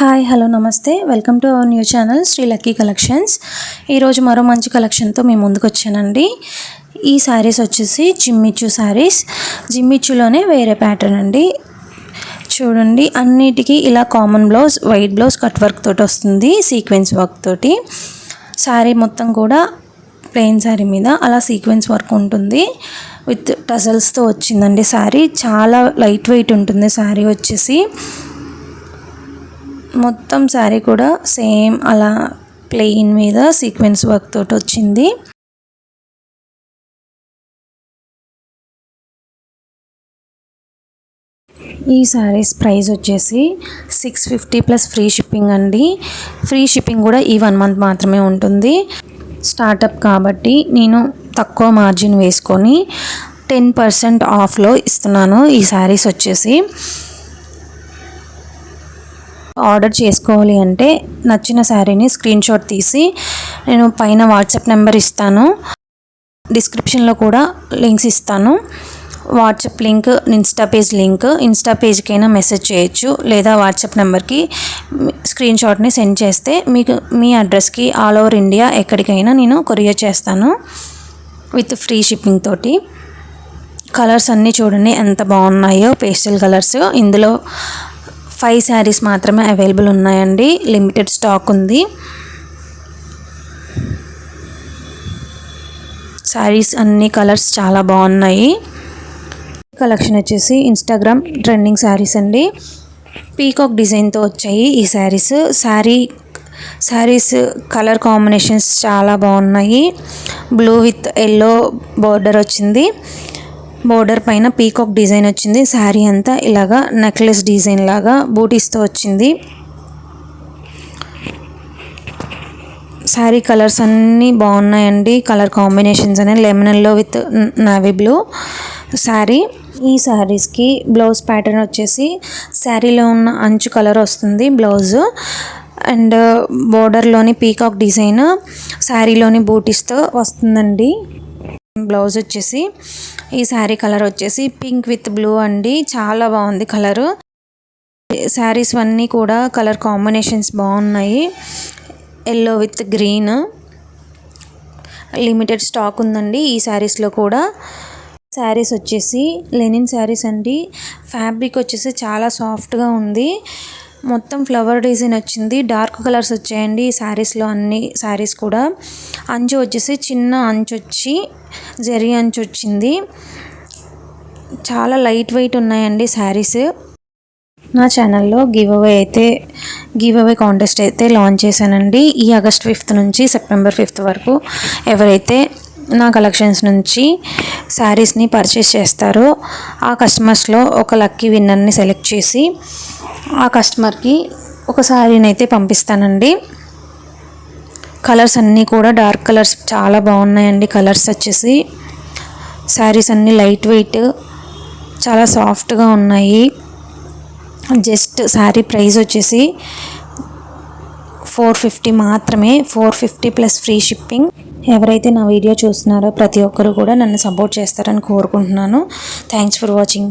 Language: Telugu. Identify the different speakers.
Speaker 1: హాయ్ హలో నమస్తే welcome to our new channel Sri lucky collections. ఈరోజు మరో మంచి కలెక్షన్తో మేము ముందుకు వచ్చానండి. ఈ శారీస్ వచ్చేసి జిమ్మిచ్చు శారీస్. జిమ్మిచ్చులోనే వేరే ప్యాటర్న్ అండి. చూడండి, అన్నిటికీ ఇలా common blouse, white blouse, cut work తోటి వస్తుంది, సీక్వెన్స్ వర్క్ తోటి. శారీ మొత్తం కూడా ప్లెయిన్ శారీ మీద అలా సీక్వెన్స్ వర్క్ ఉంటుంది. విత్ టజల్స్తో వచ్చిందండి శారీ. చాలా లైట్ వెయిట్ ఉంటుంది శారీ వచ్చేసి. మొత్తం శారీ కూడా సేమ్ అలా ప్లెయిన్ మీద సీక్వెన్స్ వర్క్ తోటి వచ్చింది. ఈ శారీస్ ప్రైస్ వచ్చేసి 650 ప్లస్ ఫ్రీ షిప్పింగ్ అండి. ఫ్రీ షిప్పింగ్ కూడా ఈ 1 మంత్ మాత్రమే ఉంటుంది. స్టార్టప్ కాబట్టి నేను తక్కువ మార్జిన్ వేసుకొని 10% ఆఫ్లో ఇస్తున్నాను. ఈ శారీస్ వచ్చేసి ఆర్డర్ చేసుకోవాలి అంటే నచ్చిన శారీని స్క్రీన్ షాట్ తీసి నేను పైన వాట్సాప్ నెంబర్ ఇస్తాను, డిస్క్రిప్షన్లో కూడా లింక్స్ ఇస్తాను. వాట్సాప్ లింక్, ఇన్స్టా పేజ్కైనా మెసేజ్ చేయొచ్చు, లేదా వాట్సాప్ నెంబర్కి స్క్రీన్ షాట్ని సెండ్ చేస్తే మీకు మీ అడ్రస్కి ఆల్ ఓవర్ ఇండియా ఎక్కడికైనా నేను కొరియర్ చేస్తాను విత్ ఫ్రీ షిప్పింగ్ తోటి. కలర్స్ అన్నీ చూడండి ఎంత బాగున్నాయో, పేస్టల్ కలర్స్. ఇందులో 5 శారీస్ మాత్రమే అవైలబుల్ ఉన్నాయండి, లిమిటెడ్ స్టాక్ ఉంది. శారీస్ అన్ని కలర్స్ చాలా బాగున్నాయి. కలెక్షన్ వచ్చేసి ఇన్స్టాగ్రామ్ ట్రెండింగ్ శారీస్ అండి. పీకాక్ డిజైన్తో వచ్చాయి ఈ శారీస్ కలర్ కాంబినేషన్స్ చాలా బాగున్నాయి. బ్లూ విత్ ఎల్లో బోర్డర్ వచ్చింది. బోర్డర్ పైన పీకాక్ డిజైన్ వచ్చింది. శారీ అంతా ఇలాగా నెక్లెస్ డిజైన్ లాగా బూటీస్తో వచ్చింది. శారీ కలర్స్ అన్నీ బాగున్నాయండి. కలర్ కాంబినేషన్స్ అనేవి lemon yellow with navy blue sari. ఈ శారీస్కి బ్లౌజ్ ప్యాటర్న్ వచ్చేసి శారీలో ఉన్న అంచు కలర్ వస్తుంది బ్లౌజ్, అండ్ బోర్డర్లోని పీకాక్ డిజైన్, శారీలోని బూటీస్తో వస్తుందండి. బ్లౌజ్ వచ్చేసి ఈ శారీ కలర్ వచ్చేసి పింక్ విత్ బ్లూ అండి. చాలా బాగుంది కలరు. శారీస్ అన్నీ కూడా కలర్ కాంబినేషన్స్ బాగున్నాయి. Yellow with green. Limited stock ఉందండి ఈ శారీస్లో కూడా. శారీస్ వచ్చేసి లెనిన్ శారీస్ అండి. ఫ్యాబ్రిక్ వచ్చేసి చాలా సాఫ్ట్గా ఉంది. మొత్తం ఫ్లవర్ డిజైన్ వచ్చింది. డార్క్ కలర్స్ వచ్చాయండి ఈ శారీస్లో, అన్ని శారీస్ కూడా. అంచు వచ్చేసి చిన్న అంచు వచ్చి జరీ అంచు వచ్చింది. చాలా లైట్ వెయిట్ ఉన్నాయండి శారీస్. నా ఛానల్లో గివ్ అవే కాంటెస్ట్ అయితే లాంచ్ చేశానండి. ఈ ఆగస్ట్ 5th నుంచి సెప్టెంబర్ 5th వరకు ఎవరైతే నా కలెక్షన్స్ నుంచి శారీస్ని పర్చేస్ చేస్తారో ఆ కస్టమర్స్లో ఒక లక్కీ విన్నర్ని సెలెక్ట్ చేసి ఆ కస్టమర్కి ఒక శారీని అయితే పంపిస్తానండి. కలర్స్ అన్నీ కూడా డార్క్ కలర్స్ చాలా బాగున్నాయండి. కలర్స్ వచ్చేసి శారీస్ అన్నీ లైట్ వెయిట్, చాలా సాఫ్ట్గా ఉన్నాయి. జస్ట్ శారీ ప్రైస్ వచ్చేసి 450 మాత్రమే. 450 ప్లస్ ఫ్రీ షిప్పింగ్. ఎవరైతే నా వీడియో చూస్తున్నారో ప్రతి ఒక్కరు కూడా నన్ను సపోర్ట్ చేస్తారని కోరుకుంటున్నాను. Thanks for watching.